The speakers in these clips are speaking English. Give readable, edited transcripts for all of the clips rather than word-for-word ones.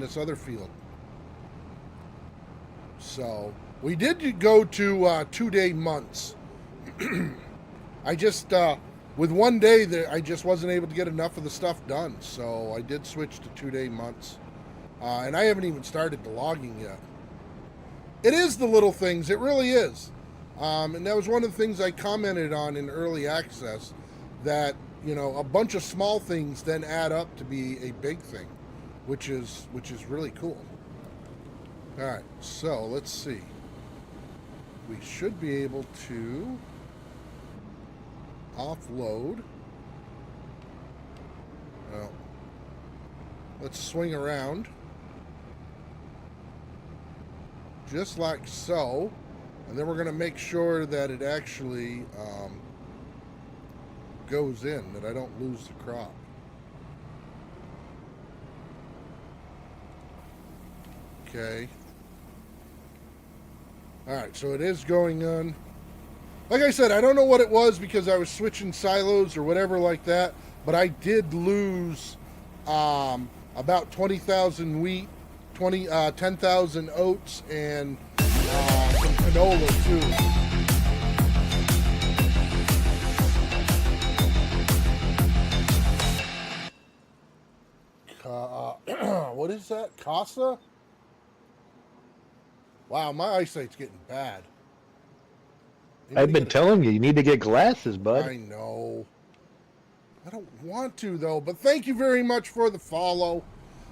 this other field. So we did go to 2-day months. I just with one day that I just wasn't able to get enough of the stuff done, so I did switch to 2-day months, and I haven't even started the logging yet. It is the little things, it really is, and that was one of the things I commented on in early access, that a bunch of small things then add up to be a big thing, which is really cool. All right, so let's see. We should be able to offload. Well, let's swing around just like so, and then we're going to make sure that it actually goes in, that I don't lose the crop. Okay. Alright, so it is going on. Like I said, I don't know what it was because I was switching silos or whatever like that, but I did lose about 20,000 wheat, 10,000 oats, and some canola too. What is that? Casa? Wow, my eyesight's getting bad. I've been telling you need to get glasses, bud. I know. I don't want to, though, but thank you very much for the follow.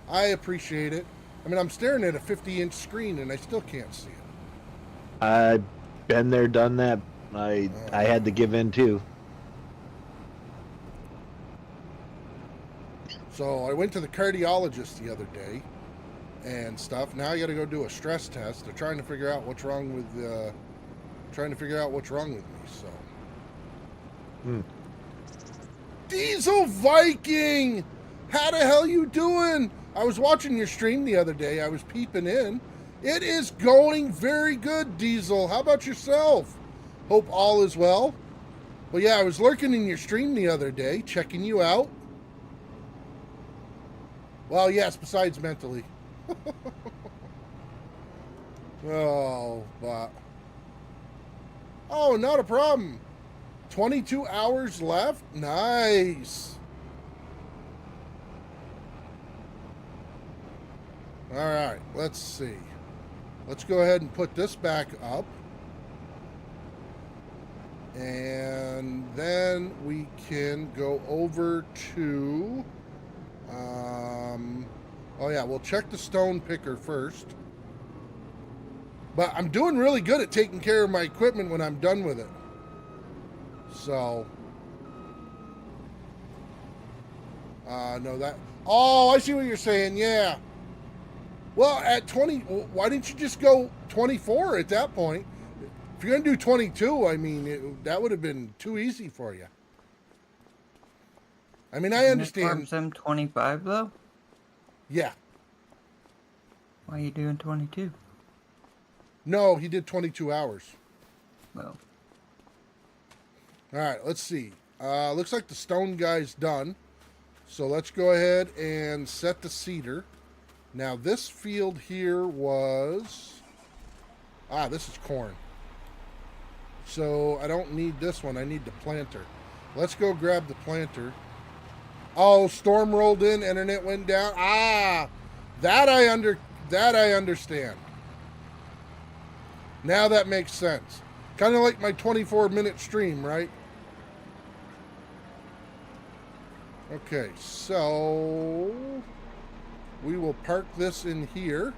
I appreciate it. I mean, I'm staring at a 50-inch screen, and I still can't see it. I've been there, done that. I had to give in, too. So I went to the cardiologist the other day and stuff. Now I got to go do a stress test. They're trying to figure out what's wrong with me. So, Diesel Viking, how the hell you doing? I was watching your stream the other day. I was peeping in. It is going very good, Diesel. How about yourself? Hope all is well. Well, yeah, I was lurking in your stream the other day, checking you out. Well, yes, besides mentally. Oh, but... Oh, not a problem. 22 hours left? Nice. All right, let's see. Let's go ahead and put this back up. And then we can go over to... oh yeah, we'll check the stone picker first. But I'm doing really good at taking care of my equipment when I'm done with it. So. No, that. Oh, I see what you're saying. Yeah. Well, at 20, why didn't you just go 24 at that point? If you're going to do 22, I mean, that would have been too easy for you. I mean, I understand. Farm 25 though? Yeah. Why are you doing 22? No, he did 22 hours. Well. All right, let's see. Looks like the stone guy's done. So let's go ahead and set the seeder. Now this field here was... this is corn. So I don't need this one. I need the planter. Let's go grab the planter. Oh, storm rolled in, internet went down. That I understand. Now that makes sense. Kind of like my 24-minute stream, right? Okay, so we will park this in here,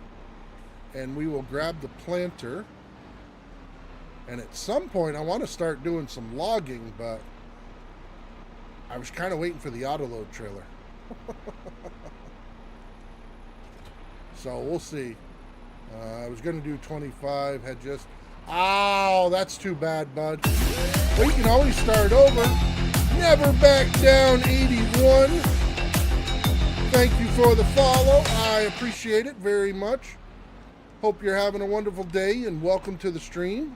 and we will grab the planter. And at some point, I want to start doing some logging, but I was kind of waiting for the autoload trailer. So we'll see. I was going to do 25, had just... Ow, that's too bad, bud. But you can always start over. Never back down, 81. Thank you for the follow. I appreciate it very much. Hope you're having a wonderful day, and welcome to the stream.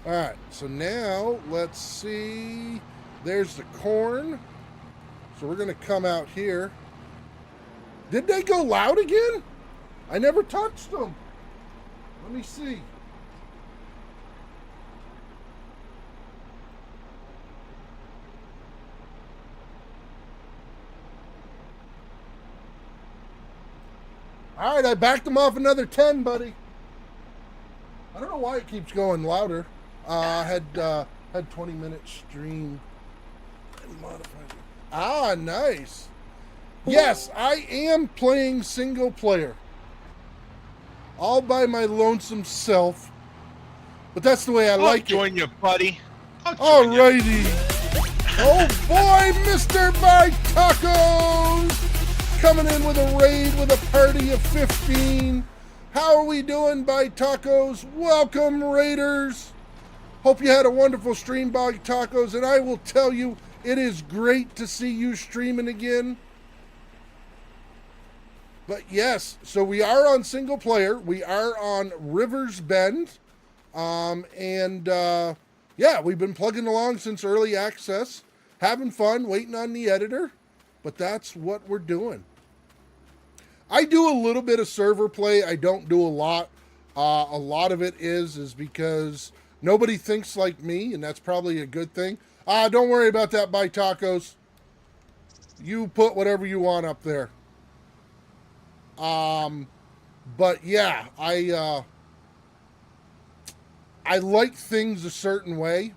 All right, so now let's see. There's the corn. So we're going to come out here. Did they go loud again? I never touched them. Let me see. All right, I backed them off another 10, buddy. I don't know why it keeps going louder. Had 20-minute stream. Ah, nice. Yes, I am playing single player. All by my lonesome self. But that's the way I like it. I'll join you, buddy. I'll join you. Alrighty. Oh boy, Mr. Buy Tacos! Coming in with a raid with a party of 15. How are we doing, Buy Tacos? Welcome, Raiders. Hope you had a wonderful stream, Buy Tacos, and I will tell you, it is great to see you streaming again. But yes, so we are on single player. We are on Rivers Bend. Yeah, we've been plugging along since early access. Having fun, waiting on the editor. But that's what we're doing. I do a little bit of server play. I don't do a lot. A lot of it is because nobody thinks like me, and that's probably a good thing. Don't worry about that, Buy Tacos. You put whatever you want up there. But yeah, I like things a certain way.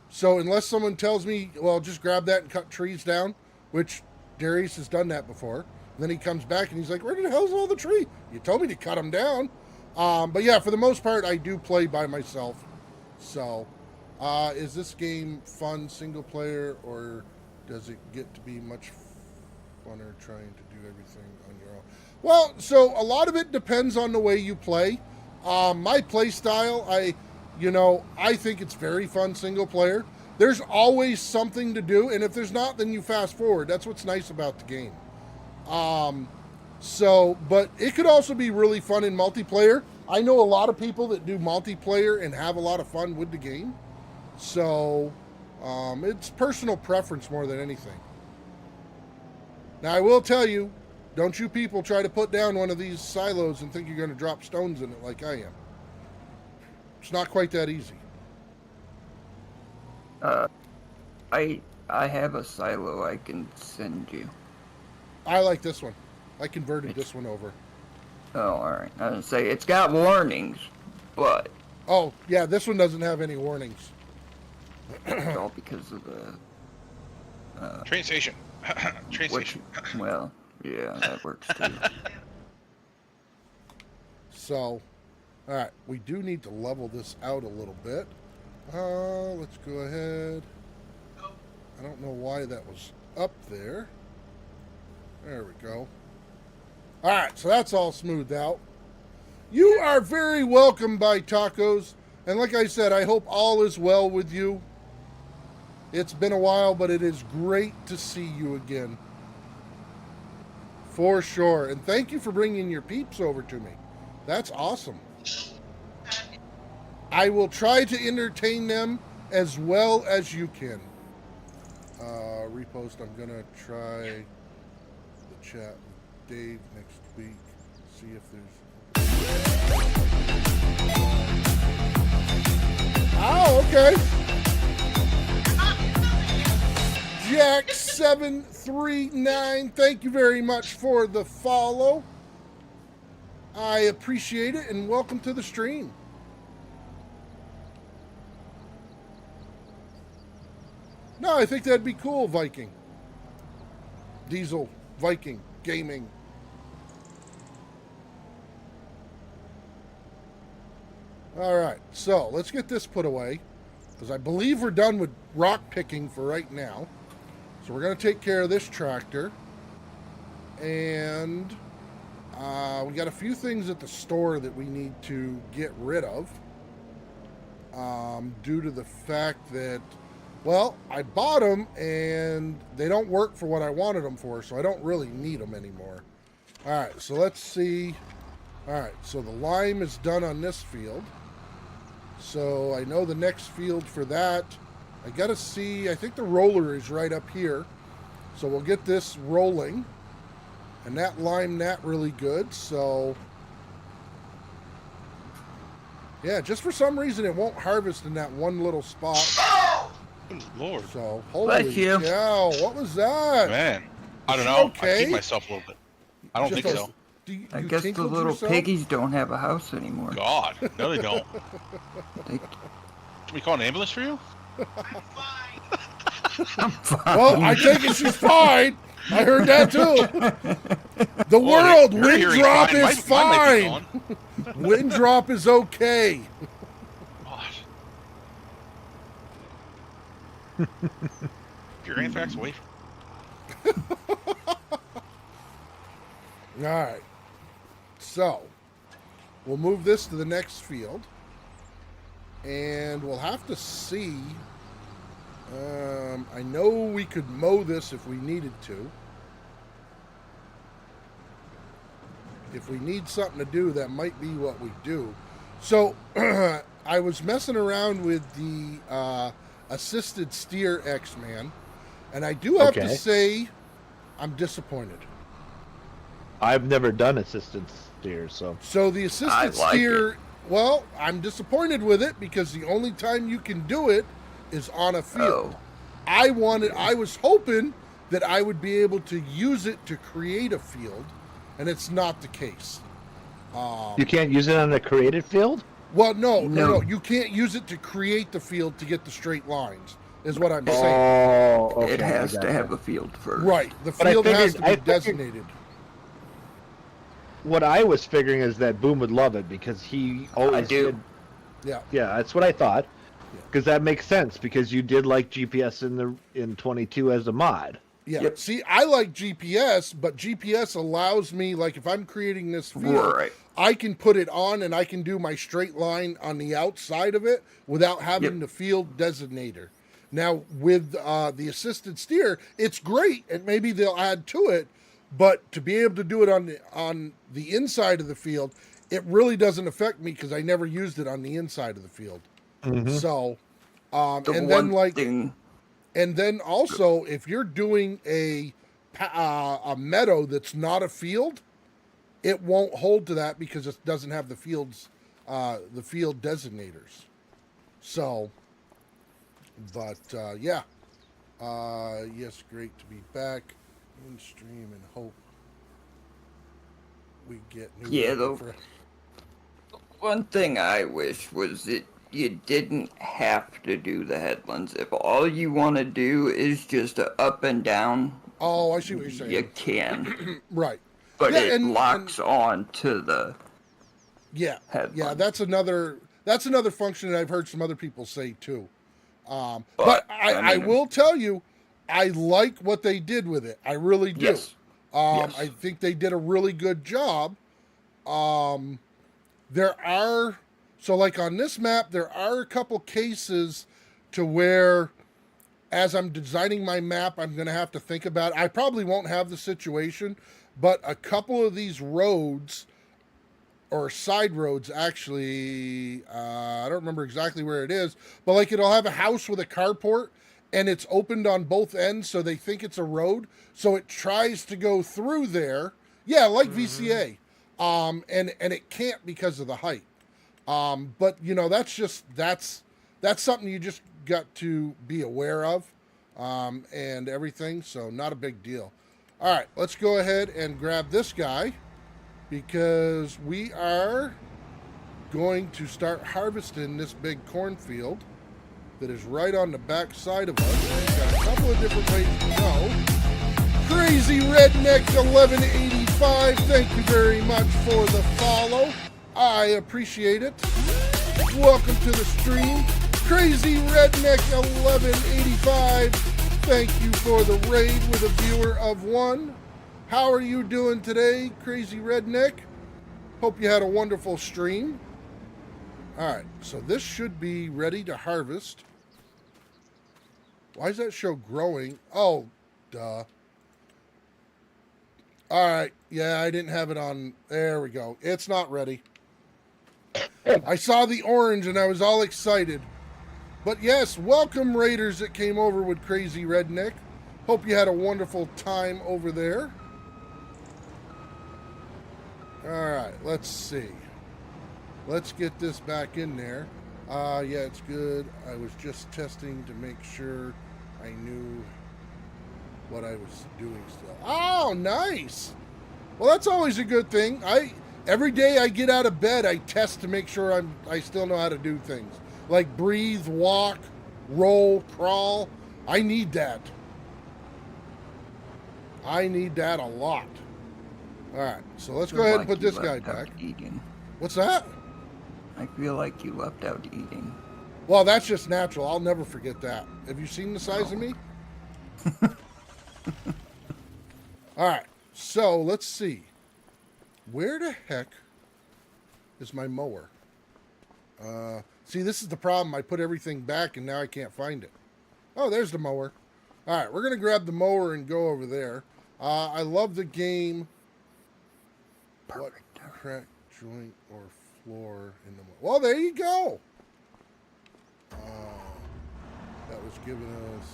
So unless someone tells me, well, just grab that and cut trees down, which Darius has done that before. And then he comes back and he's like, where the hell's all the tree? You told me to cut them down. But yeah, for the most part, I do play by myself. So, is this game fun single player, or does it get to be much funner trying to do everything on your own? Well, so a lot of it depends on the way you play. My play style, I think it's very fun single player. There's always something to do, and if there's not, then you fast forward. That's what's nice about the game. But it could also be really fun in multiplayer. I know a lot of people that do multiplayer and have a lot of fun with the game. So, it's personal preference more than anything. Now, I will tell you, don't you people try to put down one of these silos and think you're going to drop stones in it like I am. It's not quite that easy. I have a silo I can send you. I like this one. I converted this one over. Oh, alright. I was gonna say, it's got warnings, but... Oh, yeah, this one doesn't have any warnings. It's all because of the... Train station. Train station. Well, yeah, that works too. So, alright, we do need to level this out a little bit. Let's go ahead. I don't know why that was up there. There we go. Alright, so that's all smoothed out. You are very welcome, Buy Tacos. And like I said, I hope all is well with you. It's been a while, but it is great to see you again. For sure. And thank you for bringing your peeps over to me. That's awesome. I will try to entertain them as well as you can. Repost, I'm going to try the chat with Dave next week. See if there's... Oh, okay. Jack739, thank you very much for the follow. I appreciate it, and welcome to the stream. No, I think that'd be cool, Viking. Diesel, Viking, gaming. All right, so let's get this put away, because I believe we're done with rock picking for right now. So we're going to take care of this tractor. And we got a few things at the store that we need to get rid of. Due to the fact that, well, I bought them and they don't work for what I wanted them for, so I don't really need them anymore. All right, so let's see. All right, so the lime is done on this field. So I know the next field for that. I got to see, I think the roller is right up here. So we'll get this rolling. And that limed that really good, so... Yeah, just for some reason it won't harvest in that one little spot. Good Lord. So, Bless holy you. cow, what was that? Man. I don't Is she know. okay? I kicked myself a little bit. I don't think so. I guess the tinkled little yourself? piggies don't have a house anymore. God. No, they don't. They, Can we call an ambulance for you? I'm fine. Well, I take it she's fine. I heard that too. The Well, world, your hearing's Windrop fine. is Mine might be fine. gone. Windrop is okay. God. Your anthrax away from All right. So, we'll move this to the next field. And we'll have to see. I know we could mow this if we needed to. If we need something to do, that might be what we do. So, I was messing around with the assisted steer X-Man. And I do have to say, I'm disappointed. I've never done assisted steer, so. So the assisted steer, well, I'm disappointed with it because the only time you can do it is on a field. Oh. I was hoping that I would be able to use it to create a field, and it's not the case. You can't use it on a created field? Well, no. You can't use it to create the field to get the straight lines, is what I'm saying. Oh, okay. It has to have a field first. Right. The But I field has figured- to be designated. What I was figuring is that Boom would love it because he always did. Yeah. Yeah, that's what I thought. Because that makes sense because you did like GPS in 22 as a mod. Yeah. Yep. See, I like GPS, but GPS allows me, like, if I'm creating this field, Right. I can put it on and I can do my straight line on the outside of it without having the field designator. Now, with the assisted steer, it's great, and maybe they'll add to it, but to be able to do it on the inside of the field, it really doesn't affect me because I never used it on the inside of the field. Mm-hmm. So, Thing. and then also, if you're doing a meadow that's not a field, it won't hold to that because it doesn't have the field designators. So, but yeah, yes, great to be back in stream and hope we get new. Yeah, one thing I wish was that you didn't have to do the headlands. If all you want to do is just a up and down, oh, I see what you're saying. you can. Right. But Yeah, it and locks on to the headland. Yeah, that's another function that I've heard some other people say too. But I will tell you, I like what they did with it. I really do. Yes. Yes. I think they did a really good job. So like on this map, there are a couple cases to where, as I'm designing my map, I'm going to have to think about it. I probably won't have the situation, but a couple of these roads, or side roads actually, I don't remember exactly where it is, but like it'll have a house with a carport and it's opened on both ends, so they think it's a road, so it tries to go through there. Yeah, like VCA. And it can't because of the height. But you know, that's something you just got to be aware of, and everything. So not a big deal. All right, let's go ahead and grab this guy because we are going to start harvesting this big cornfield that is right on the back side of us. We've got a couple of different ways to go. Crazy Redneck 1185, thank you very much for the follow. I appreciate it. Welcome to the stream. Crazy Redneck 1185, thank you for the raid with a viewer of 1. How are you doing today, Crazy Redneck? Hope you had a wonderful stream. Alright, so this should be ready to harvest. Why does that show growing? Oh, duh. Alright, yeah, I didn't have it on. There we go. It's not ready. I saw the orange and I was all excited. But yes, welcome Raiders that came over with Crazy Redneck. Hope you had a wonderful time over there. All right, let's see. Let's get this back in there. Yeah, it's good. I was just testing to make sure I knew what I was doing still. Oh, nice. Well, that's always a good thing. Every day I get out of bed, I test to make sure I still know how to do things. Like breathe, walk, roll, crawl. I need that. I need that a lot. All right, so let's go ahead and put this guy back. Eating. What's that? I feel like you left out eating. Well, that's just natural. I'll never forget that. Have you seen the size of me? All right, so let's see. Where the heck is my mower? See, this is the problem. I put everything back, and now I can't find it. Oh, there's the mower. All right, we're going to grab the mower and go over there. I love the game. Perfect. What crack joint or floor in the mower? Well, there you go. That was giving us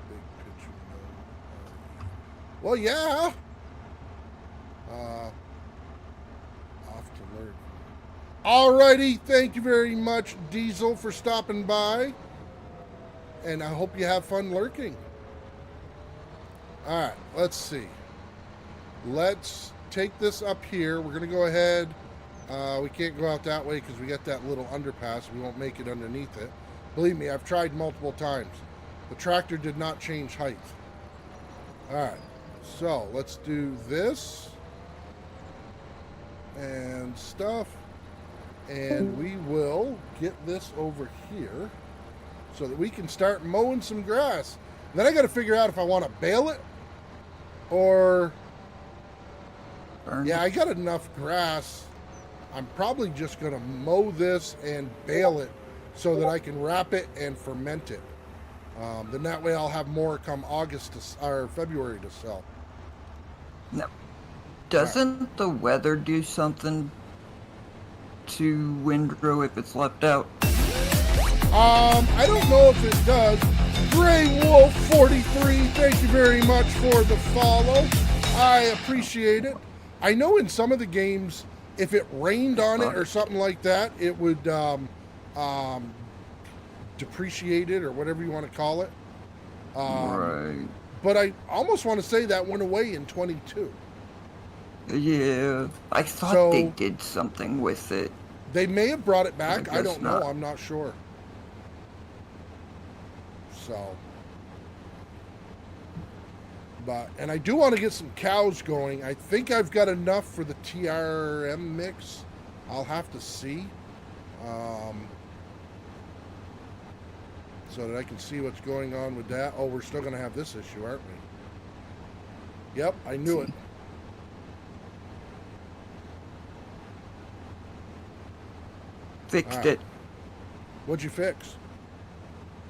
big picture. Well, yeah. Off to learn. Alrighty, thank you very much, Diesel, for stopping by. And I hope you have fun lurking. Alright, let's see. Let's take this up here. We're going to go ahead. We can't go out that way because we got that little underpass. We won't make it underneath it. Believe me, I've tried multiple times. The tractor did not change height. Alright, so let's do this. And stuff. And we will get this over here so that we can start mowing some grass. And then I got to figure out if I want to bale it or... Burn Yeah, it. I got enough grass. I'm probably just going to mow this and bale it so that I can wrap it and ferment it. Then that way I'll have more come August or February to sell. No. Doesn't the weather do something to windrow if it's left out? I don't know if it does. Gray Wolf 43, thank you very much for the follow. I appreciate it. I know in some of the games, if it rained on it or something like that, it would depreciate it or whatever you want to call it. Right. But I almost want to say that went away in 22. Yeah. I thought So- they did something with it. They may have brought it back. I guess don't know. not. I'm not sure. So, and I do want to get some cows going. I think I've got enough for the TRM mix. I'll have to see. So that I can see what's going on with that. Oh, we're still going to have this issue, aren't we? Yep, I knew it. Fixed Alright. it. What'd you fix?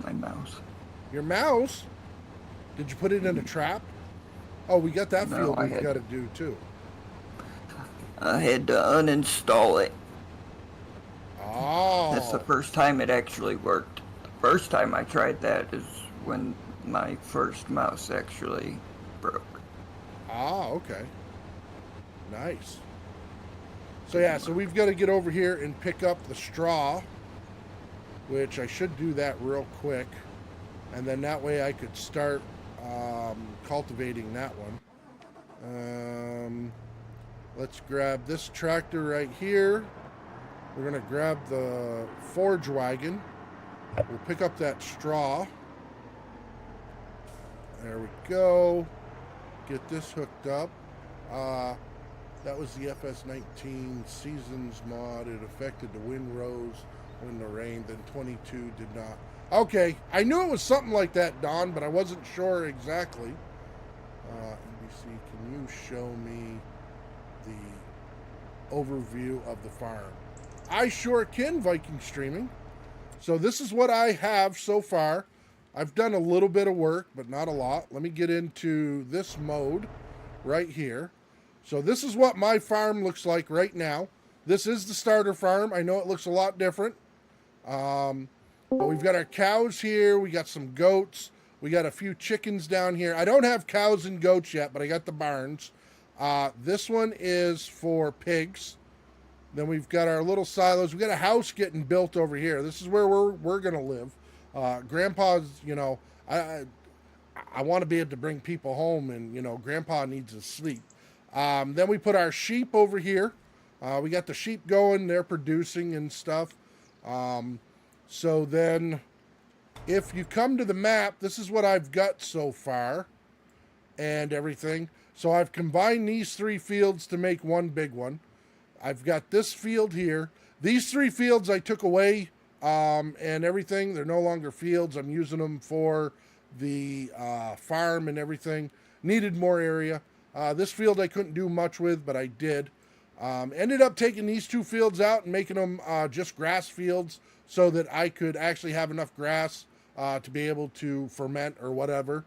My mouse. Your mouse? Did you put it in a trap? Oh, we got that No, field I we've had- got to do too. I had to uninstall it. Oh. That's the first time it actually worked. The first time I tried that is when my first mouse actually broke. Ah, okay. Nice. So yeah, so we've got to get over here and pick up the straw, which I should do that real quick. And then that way I could start cultivating that one. Let's grab this tractor right here. We're going to grab the forge wagon. We'll pick up that straw. There we go. Get this hooked up. That was the FS19 Seasons mod. It affected the windrows when the rain. Then 22 did not. Okay, I knew it was something like that, Don, but I wasn't sure exactly. NBC, can you show me the overview of the farm? I sure can, Viking Streaming. So this is what I have so far. I've done a little bit of work, but not a lot. Let me get into this mode right here. So this is what my farm looks like right now. This is the starter farm. I know it looks a lot different. But we've got our cows here. We got some goats. We got a few chickens down here. I don't have cows and goats yet, but I got the barns. This one is for pigs. Then we've got our little silos. We've got a house getting built over here. This is where we're going to live. Grandpa's, I want to be able to bring people home, and, Grandpa needs to sleep. Then we put our sheep over here. We got the sheep going. They're producing and stuff. So then if you come to the map, this is what I've got so far and everything. So I've combined these 3 fields to make one big one. I've got this field here. These 3 fields I took away and everything. They're no longer fields. I'm using them for the farm and everything. Needed more area. This field I couldn't do much with, but I did. Ended up taking these 2 fields out and making them just grass fields so that I could actually have enough grass to be able to ferment or whatever.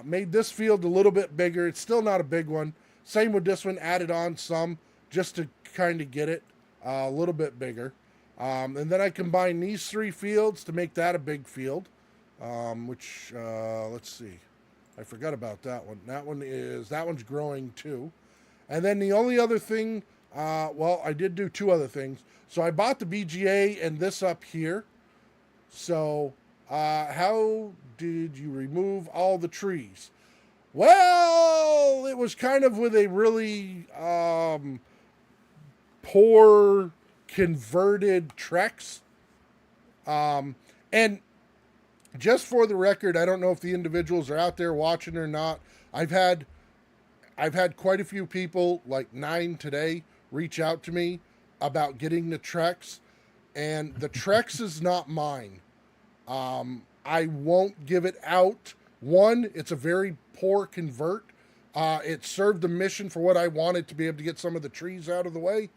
Made this field a little bit bigger. It's still not a big one. Same with this one. Added on some just to kind of get it a little bit bigger. And then I combined these 3 fields to make that a big field, which, let's see. I forgot about that one. That one's growing too. And then the only other thing, I did do 2 other things. So I bought the BGA and this up here. So how did you remove all the trees? Well, it was kind of with a really poor converted Trex. And just for the record, I don't know if the individuals are out there watching or not. I've had quite a few people, like 9 today, reach out to me about getting the Trex, and the Trex is not mine. I won't give it out. One, it's a very poor convert. It served the mission for what I wanted, to be able to get some of the trees out of the way.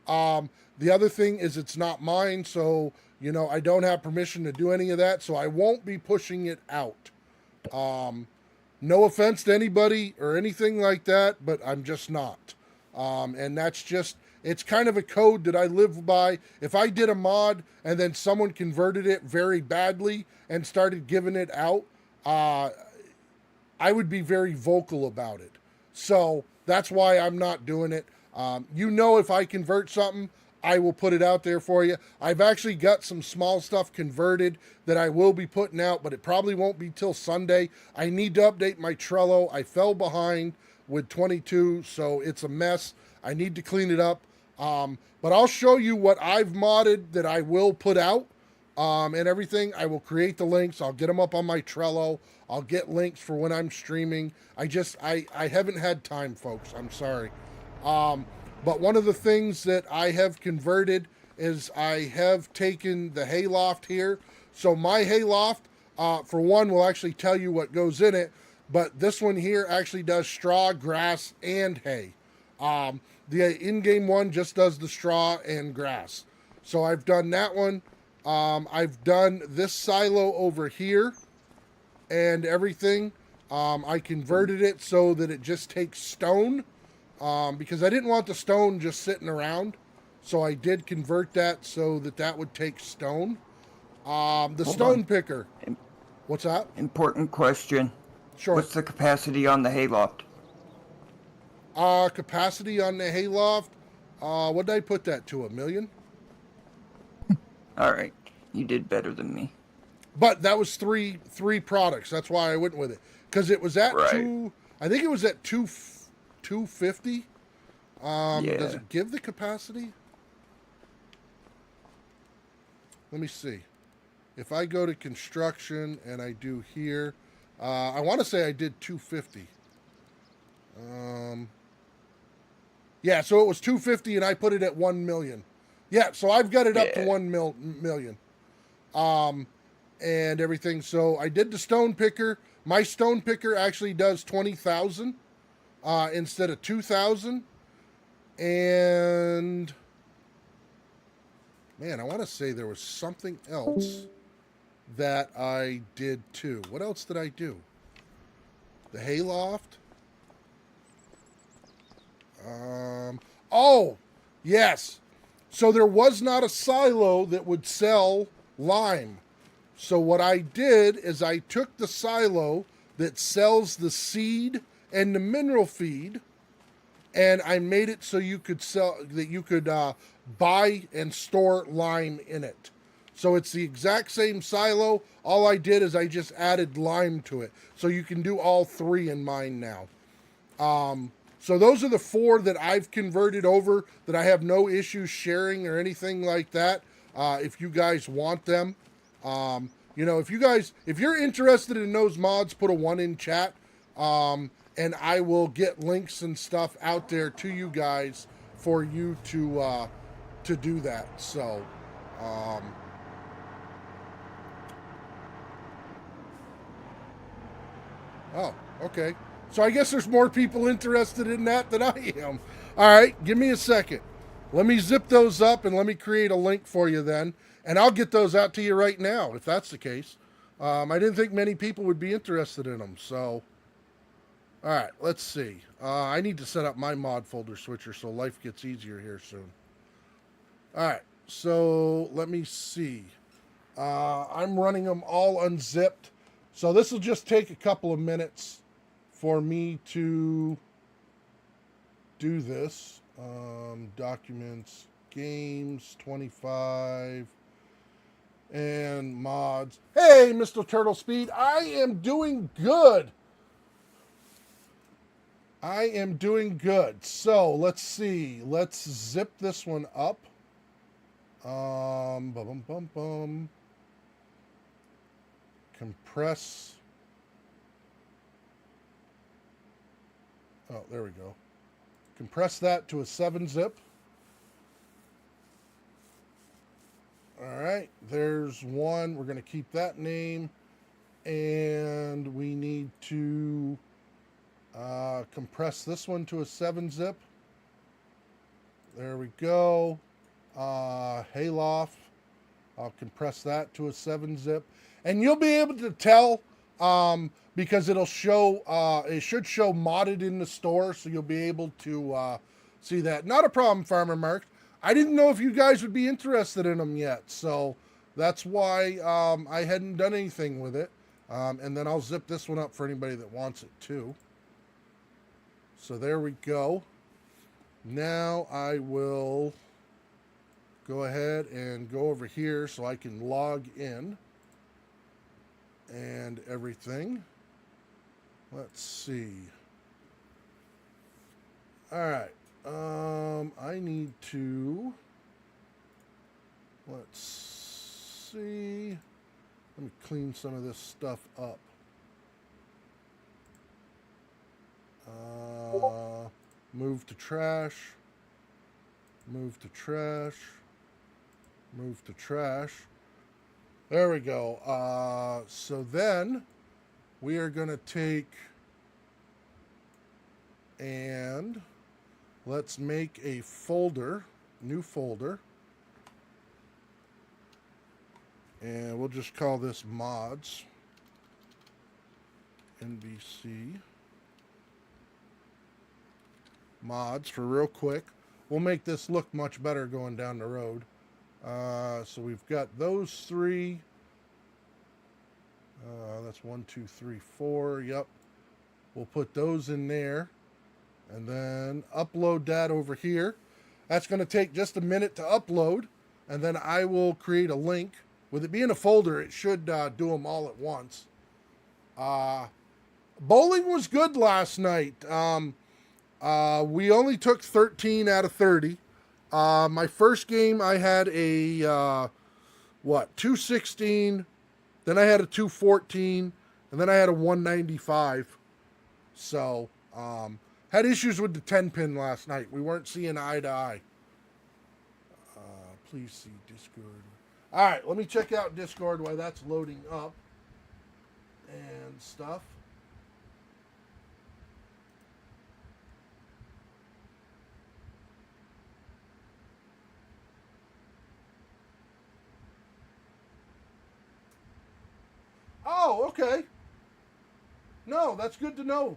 The other thing is it's not mine, so, I don't have permission to do any of that, so I won't be pushing it out. No offense to anybody or anything like that, but I'm just not. And that's just, it's kind of a code that I live by. If I did a mod and then someone converted it very badly and started giving it out, I would be very vocal about it. So that's why I'm not doing it. If I convert something, I will put it out there for you. I've actually got some small stuff converted that I will be putting out, but it probably won't be till Sunday. I need to update my Trello. I fell behind with 22, so it's a mess. I need to clean it up. But I'll show you what I've modded that I will put out and everything. I will create the links. I'll get them up on my Trello. I'll get links for when I'm streaming. I haven't had time, folks. I'm sorry. But one of the things that I have converted is I have taken the hayloft here. So my hayloft, for one, will actually tell you what goes in it. But this one here actually does straw, grass, and hay. The in-game one just does the straw and grass. So I've done that one. I've done this silo over here and everything. I converted it so that it just takes stone. Because I didn't want the stone just sitting around. So I did convert that so that would take stone. Stone picker. What's that? Important question. Sure. What's the capacity on the hayloft? Capacity on the hayloft. What did I put that to? 1 million? All right. You did better than me. But that was three products. That's why I went with it. Because it was at Right. I think it was at 250. Yeah. Does it give the capacity? Let me see. If I go to construction and I do here, I want to say I did 250. Yeah, so it was 250 and I put it at 1 million. Yeah, so I've got it up to 1 million. And everything. So I did the stone picker. My stone picker actually does 20,000 instead of 2,000. And man, I want to say there was something else that I did too. What else did I do? The hayloft. Oh, yes. So there was not a silo that would sell lime. So what I did is I took the silo that sells the seed and the mineral feed, and I made it so you could buy and store lime in it. So it's the exact same silo. All I did is I just added lime to it. So you can do all three in mine now. So those are the 4 that I've converted over that I have no issues sharing or anything like that. If you guys want them, if you're interested in those mods, put a 1 in chat, and I will get links and stuff out there to you guys for you to do that. So, oh, okay. So I guess there's more people interested in that than I am. All right, give me a second. Let me zip those up and let me create a link for you then. And I'll get those out to you right now if that's the case. I didn't think many people would be interested in them. So, all right, let's see. I need to set up my mod folder switcher so life gets easier here soon. All right, so let me see. I'm running them all unzipped. So this will just take a couple of minutes for me to do this. Documents, games, 25, and mods. Hey, Mr. Turtle Speed, I am doing good. I am doing good. So let's see. Let's zip this one up. Compress. Oh, there we go. Compress that to a 7-zip. All right, there's one. We're going to keep that name. And we need to compress this one to a 7-zip. There we go. Hayloft. I'll compress that to a 7-zip. And you'll be able to tell because it'll show, it should show modded in the store, so you'll be able to see that. Not a problem, Farmer Mark. I didn't know if you guys would be interested in them yet, so that's why I hadn't done anything with it. And then I'll zip this one up for anybody that wants it too. So there we go. Now I will go ahead and go over here so I can log in and everything. Let's see. All right. I need to, let's see. Let me clean some of this stuff up. Move to trash. Move to trash. Move to trash. There we go. So then we are going to take and let's make a folder, new folder. And we'll just call this mods. NBC. Mods for real quick. We'll make this look much better going down the road. So we've got those 3. That's 1, 2, 3, 4. Yep. We'll put those in there. And then upload that over here. That's going to take just a minute to upload. And then I will create a link. With it being a folder, it should do them all at once. Bowling was good last night. We only took 13 out of 30. My first game, I had a, 216. Then I had a 214. And then I had a 195. So, had issues with the 10-pin last night. We weren't seeing eye to eye. Please see Discord. All right, let me check out Discord while that's loading up and stuff. Oh, okay. No, that's good to know.